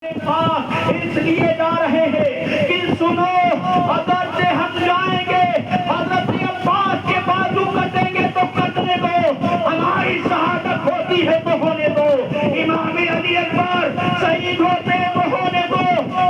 اس لیے جا رہے ہیں کہ سنو، اگر سے ہم جائیں گے حضرت عباس کے بازو کٹیں گے تو کٹنے دو، ہماری شہادت ہوتی ہے تو ہونے دو، امام علی اکبر شہید ہوتے ہیں تو ہونے دو،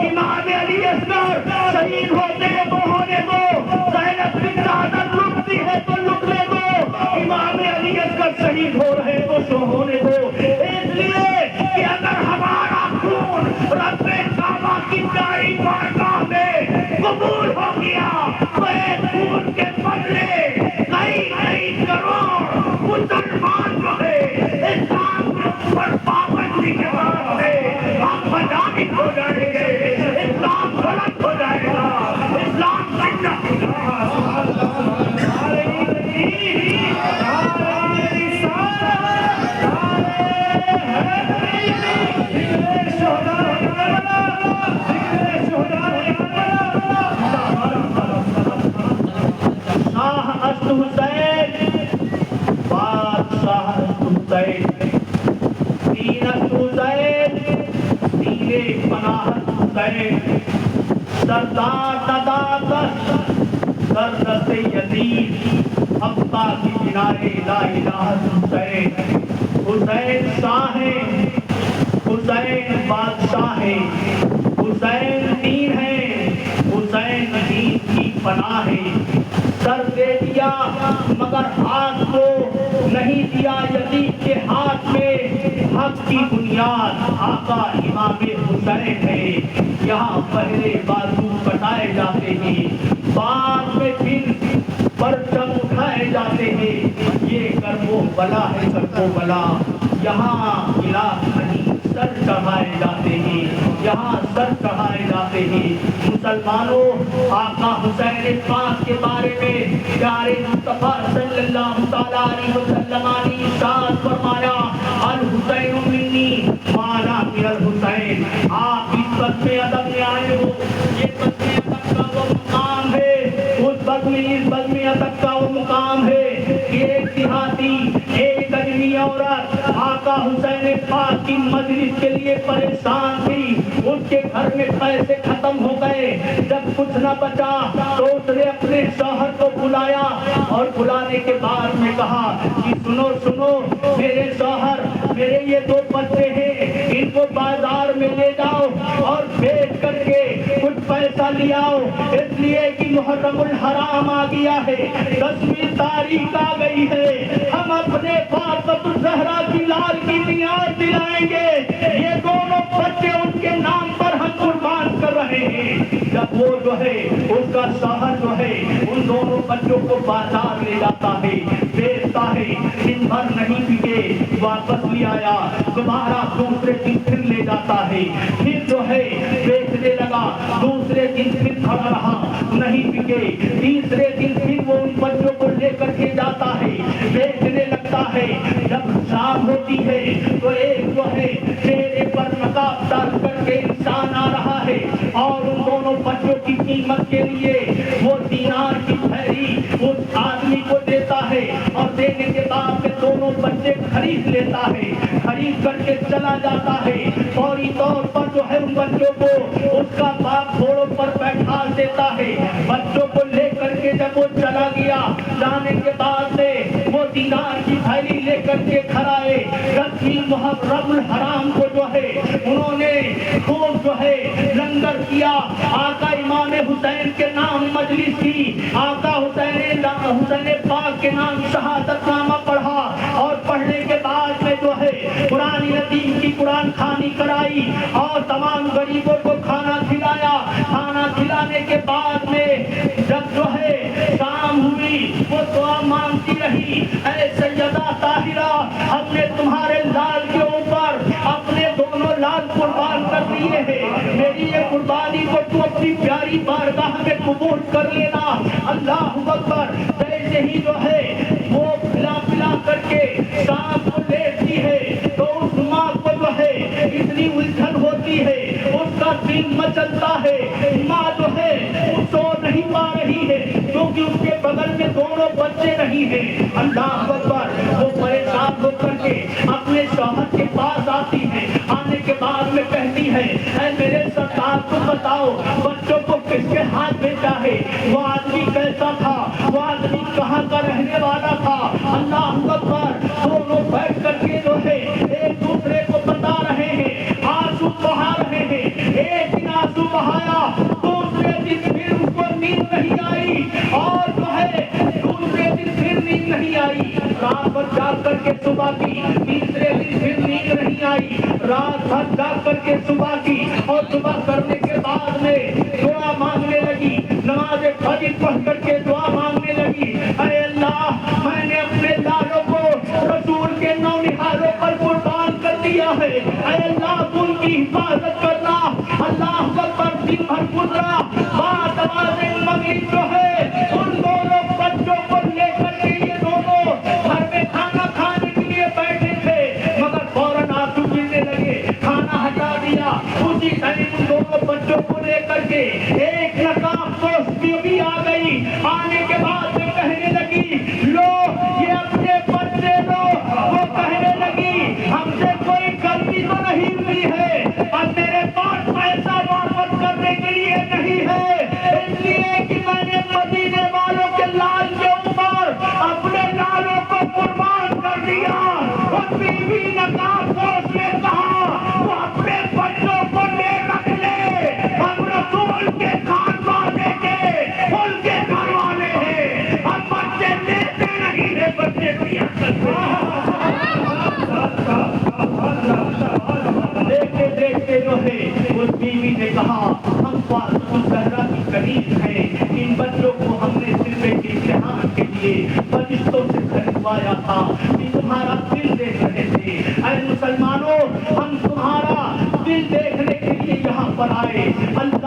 امام علی اصغر شہید ہوتے ہیں تو ہونے دو، زینب بنت عادت لٹتی ہے تو لٹنے دو، امام علی اصغر شہید ہو رہے تو ہونے دو، اس لیے کہ اگر ہمارا خون رب کعبہ کی پیاری بارگاہ میں قبول ہو گیا تو ایک خون کے بدلے کئی کروڑ مسلمان جو ہے اسلام کے اوپر پابندی کے بعد سے ہم مجاہد ہو جائیں گے، اسلام غلط ہو جائے گا، اسلام زندہ ہو جائے سردار نداقت سردست یزید حقہ کی کنارے لا الہ حسین، حسین شاہ ہے، حسین بادشاہ ہے، حسین دین ہے، حسین دین کی پناہ ہے، سر دے دیا مگر ہاتھ کو نہیں دیا یزید کے ہاتھ میں، حق کی بنیاد آقا امام حسین ہے، یہاں پہلے بازو کٹائے جاتے ہیں، بعد میں پھر پرچم اٹھائے جاتے ہیں، یہ کربو بلا ہے کربو بلا، یہاں علاج نہیں سر چڑھائے جاتے ہیں، یہاں سر چڑھائے جاتے ہیں۔ مسلمانوں، آقا حسین پاک کے بارے میں پیارے مصطفیٰ صلی اللہ تعالیٰ علیہ وسلم نے ارشاد فرمایا، الحسین منی وانا من الحسین۔ آپ اس وقت میں ادب میں آئے ہو، یہ وقت میں ادب کا وہ مقام ہے، اس وقت میں اس وقت میں ادب کا وہ مقام ہے کہ ایک دیہاتی، ایک اجمی عورت آقا حسین پاک کی مجلس کے لیے پریشان تھی، اس کے گھر میں پیسے ختم ہو گئے، جب کچھ نہ بچا تو اس نے اپنے شوہر کو بلایا اور بلانے کے بعد میں کہا کہ سنو سنو میرے شوہر، میرے یہ دو بچے ہیں، ان کو بازار میں لے جاؤ اور بیچ کر کے کچھ پیسہ لے آؤ، اس لیے کہ محرم الحرام آ گیا ہے، 10ویں تاریخ آ گئی ہے، ہم اپنے فاطمہ الزہرا کی لال کی نیاز دلائیں گے، یہ دونوں بچے ان کے نام پر ہم قربان کر رہے ہیں۔ جب وہ جو ہے اس کا شوہر جو ہے ان دونوں بچوں کو بازار لے جاتا ہے، بیچتا ہے، دن بھر نہیں بکے، واپس لے آیا، دوبارہ دوسرے دن پھر لے جاتا ہے، پھر جو ہے بیچنے لگا، دوسرے دن پھر کھڑا رہا، نہیں بکے، تیسرے دن پھر وہ ان بچوں کو لے کر کے جاتا ہے، بیچنے لگتا ہے، جب شام ہوتی ہے تو ایک جو ہے چہرے پر نقاب ڈال کر کے انسان آ رہا ہے اور ان دونوں بچوں کی قیمت کے لیے وہ دینار کی تھیلی اس آدمی کو دیتا ہے، اور دینے کے بعد میں دونوں بچے خرید لیتا ہے، خرید کر کے چلا جاتا ہے، فوری طور پر جو ہے ان بچوں کو اس کا باپ گھوڑوں پر بیٹھا دیتا ہے، بچوں کو لے کر کے جب وہ چلا گیا، جانے کے بعد میں وہ دینار کی تھیلی لے کر کے کھڑائے، محرم الحرام کو جو ہے انہوں نے خوب جو ہے لنگر کیا، آقا امام حسین کے نام مجلس کی، آقا حسین پاک کے نام شہادت نامہ پڑھا، اور پڑھنے کے بعد میں جو ہے قرآن عظیم کی قرآن خوانی کرائی اور تمام غریبوں کو کھانا کھلایا، کھانا کھلانے کے بعد میں جب جو ہے شام ہوئی وہ دعا مانگتی رہی، اے سیدہ طاہرہ، ہم نے تمہارے لال کے اوپر اپنے دونوں لال قربان کر دیے ہیں، میری یہ قربانی کو تو اپنی پیاری بارگاہ میں قبول کر لینا، اللہ اکبر۔ جیسے ہی جو ہے وہ پلا پلا کر کے شام کو لیتی ہے تو اس ماں کو جو ہے اتنی الجھن ہوتی ہے، اس کا دل مچلتا ہے، ماں جو ہے وہ سو نہیں پا رہی ہے کیونکہ اس کے بغل میں دونوں بچے نہیں ہیں، اللہ اکبر۔ وہ پریشان ہو کر کے اپنے شوہر کے پاس آتی ہے، آنے کے بعد میں کہتی نہیں ہے. اے میرے سرکار تم بتاؤ بچوں کو کس کے ہاتھ بھیجا ہے؟ وہ آدمی کیسا تھا؟ وہ آدمی کہاں کا رہنے والا تھا؟ اللہ اکبر. دونوں بیٹھ کر کے جو ہے ایک دوسرے کو بتا رہے ہیں, آنسو بہا رہے ہیں. ایک دن آنسو بہایا, دوسرے دن پھر ان کو نیند نہیں آئی, اور جو ہے دوسرے دن پھر نیند نہیں آئی. رات بھر جاگ کر کے صبح کی, تیسرے دن پھر نیند نہیں آئی. رات بھر جاگ کر کے صبح کی, اور صبح کرنے کے بعد میں دعا مانگنے لگی. نماز فجر پڑھ کر کے دعا مانگنے لگی. اے اللہ, میں نے اپنے لالوں کو رسول کے نونہالوں پر قربان کر دیا ہے. اے اللہ تو ان کی حفاظت کرنا. اللہ اکبر. دن بھر گزرا, بعد نماز مغرب جو ہے ان دونوں بچوں کو لے کر کے یہ دونوں گھر میں کھانا کھانے کے لیے بیٹھے تھے, مگر فوراً آنسو گرنے لگے. کھانا ہٹا دیا, اسی ٹائم ان دونوں بچوں کو لے کر کے ایک نقاب دوستی بھی آ گئی. آنے کے بعد میں کہنے لگی لو یہ اپنے بچے لو. وہ کہنے لگی ہم سے کوئی غلطی تو نہیں ہوئی ہے, اب میرے پاس پیسہ واپس کرنے کے لیے نہیں ہے, اس لیے کہ میں نے مدینے والوں کے لال کے اوپر اپنے لالوں کو قربان کر دیا. اس بیوی نقاب دوست نے کہا وہ اپنے بچوں کو لے رکھ لے, ہم رسول کے خاندانے کے ان کے گھر والے ہیں, ہم بچے لیتے نہیں ہیں, بچے دیا کرتے ہیں. دیکھتے دیکھتے جو ہے اس بیوی نے کہا ہم زہرا کی قریب ہیں, ان بچوں کو ہم نے صرف ایک امتحان کے لیے فرشتوں سے خریدوایا تھا کہ تمہارا دل دیکھ رہے تھے. اے مسلمانوں, ہم تمہارا دل دیکھنے کے لیے یہاں پر آئے. اللہ